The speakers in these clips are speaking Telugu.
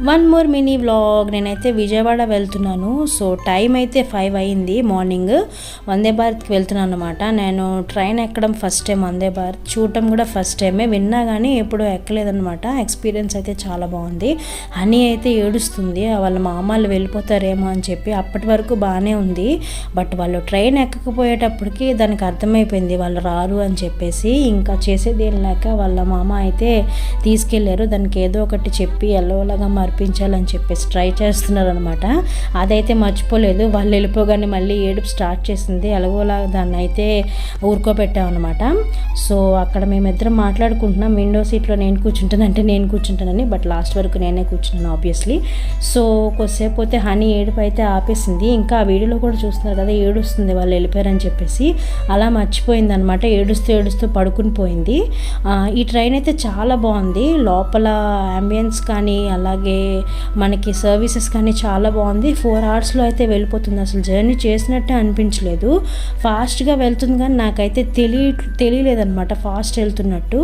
One more mini vlog. నేనైతే విజయవాడ వెళ్తున్నాను. సో టైం అయితే 5 అయింది మార్నింగ్. వందే భారత్కి వెళ్తున్నాను అనమాట. నేను ట్రైన్ ఎక్కడం ఫస్ట్ టైం, వందే భారత్ చూడటం కూడా ఫస్ట్ టైమే. విన్నా కానీ ఎప్పుడూ ఎక్కలేదనమాట. ఎక్స్పీరియన్స్ అయితే చాలా బాగుంది. హనీ అయితే ఏడుస్తుంది, వాళ్ళ మామలు వెళ్ళిపోతారేమో అని చెప్పి. అప్పటి వరకు బాగానే ఉంది, బట్ వాళ్ళు ట్రైన్ ఎక్కకపోయేటప్పటికి దానికి అర్థమైపోయింది వాళ్ళు రారు అని చెప్పేసి. ఇంకా చేసేది ఏం లేక వాళ్ళ మామ అయితే తీసుకెళ్లారు. దానికి ఏదో ఒకటి చెప్పి ఎల్లవలాగా మర్పించాలని చెప్పేసి ట్రై చేస్తున్నారు అనమాట. అదైతే మర్చిపోలేదు. వాళ్ళు వెళ్ళిపోగానే మళ్ళీ ఏడుపు స్టార్ట్ చేసింది. ఎలాగోలా దాన్ని అయితే ఊరుకోబెట్టామన్నమాట. సో అక్కడ మేమిద్దరం మాట్లాడుకుంటున్నాం. విండో సీట్లో నేను కూర్చుంటానని, బట్ లాస్ట్ వరకు నేనే కూర్చున్నాను ఆబ్వియస్లీ. సో కొద్దిసేపు పోతే హనీ ఏడుపు అయితే ఆపేసింది. ఇంకా ఆ వీడియోలో కూడా చూస్తున్నారు కదా, ఏడుస్తుంది వాళ్ళు వెళ్ళిపోయారని చెప్పేసి. అలా మర్చిపోయింది అనమాట. ఏడుస్తూ పడుకుని పోయింది. ఈ ట్రైన్ అయితే చాలా బాగుంది. లోపల అంబియన్స్ కానీ అలాగే మనకి సర్వీసెస్ కానీ చాలా బాగుంది. 4 అవర్స్లో అయితే వెళ్ళిపోతుంది. అసలు జర్నీ చేసినట్టే అనిపించలేదు. ఫాస్ట్గా వెళ్తుంది కానీ నాకైతే తెలియలేదన్నమాట ఫాస్ట్ వెళ్తున్నట్టు.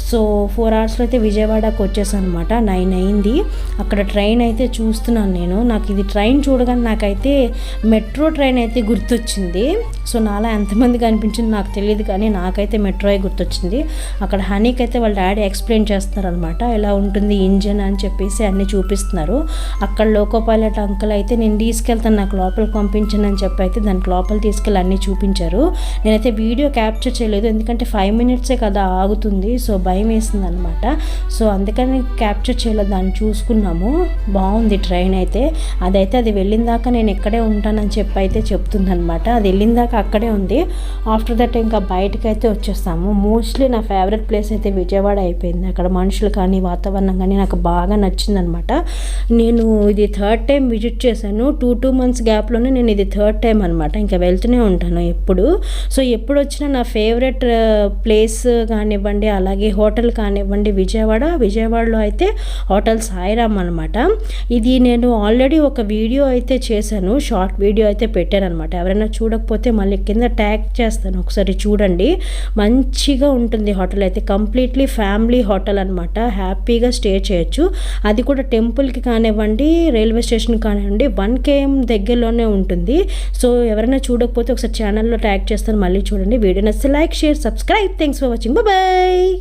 సో 4 అవర్స్లో అయితే విజయవాడకు వచ్చేసాను అనమాట. 9 అయింది. అక్కడ ట్రైన్ అయితే చూస్తున్నాను నేను. నాకు ఇది ట్రైన్ చూడగానే నాకైతే మెట్రో ట్రైన్ అయితే గుర్తొచ్చింది. సో నాలా ఎంతమందికి అనిపించింది నాకు తెలియదు కానీ నాకైతే మెట్రోయే గుర్తొచ్చింది. అక్కడ హనీకి అయితే వాళ్ళ డాడీ ఎక్స్ప్లెయిన్ చేస్తున్నారు అనమాట, ఎలా ఉంటుంది ఇంజన్ అని చెప్పేసి అన్నీ చూపిస్తున్నారు. అక్కడ లోకో పైలట్ అంకుల్ అయితే నేను తీసుకెళ్తాను, నాకు లోపలికి పంపించను అని చెప్పి అయితే దానికి లోపల తీసుకెళ్ళి అన్నీ చూపించారు. నేనైతే వీడియో క్యాప్చర్ చేయలేదు, ఎందుకంటే 5 మినిట్సే కదా ఆగుతుంది. సో భయం వేసింది అనమాట. సో అందుకని క్యాప్చర్ చేయలేదు. దాన్ని చూసుకున్నాము. బాగుంది ట్రైన్ అయితే. అది వెళ్ళిన దాకా నేను ఇక్కడే ఉంటానని చెప్పి అయితే చెప్తుంది అనమాట. అది వెళ్ళిన దాకా అక్కడే ఉంది. ఆఫ్టర్ దట్ ఇంకా బయటకు అయితే వచ్చేస్తాము. మోస్ట్లీ నా ఫేవరెట్ ప్లేస్ అయితే విజయవాడ అయిపోయింది. అక్కడ మనుషులు కానీ వాతావరణం కానీ నాకు బాగా నచ్చిందనమాట. నేను ఇది 3rd టైం విజిట్ చేశాను. 2 months గ్యాప్లోనే నేను ఇది 3rd టైం అనమాట. ఇంకా వెళ్తూనే ఉంటాను ఎప్పుడు. సో ఎప్పుడు వచ్చినా నా ఫేవరెట్ ప్లేస్ కానివ్వండి, అలాగే హోటల్ కానివ్వండి విజయవాడలో అయితే హోటల్ సాయిరామ్ అనమాట. ఇది నేను ఆల్రెడీ ఒక వీడియో అయితే చేశాను, షార్ట్ వీడియో అయితే పెట్టాను అనమాట. ఎవరైనా చూడకపోతే మళ్ళీ కింద ట్యాగ్ చేస్తాను, ఒకసారి చూడండి. మంచిగా ఉంటుంది హోటల్ అయితే. కంప్లీట్లీ ఫ్యామిలీ హోటల్ అనమాట. హ్యాపీగా స్టే చేయొచ్చు. అది కూడా టెంపుల్కి కానివ్వండి, రైల్వే స్టేషన్ కానివ్వండి 1 km దగ్గరలోనే ఉంటుంది. సో ఎవరైనా చూడకపోతే ఒకసారి ఛానల్లో ట్యాగ్ చేస్తాను, మళ్ళీ చూడండి. వీడియో నచ్చితే like, share, subscribe. Thanks for watching. Bye.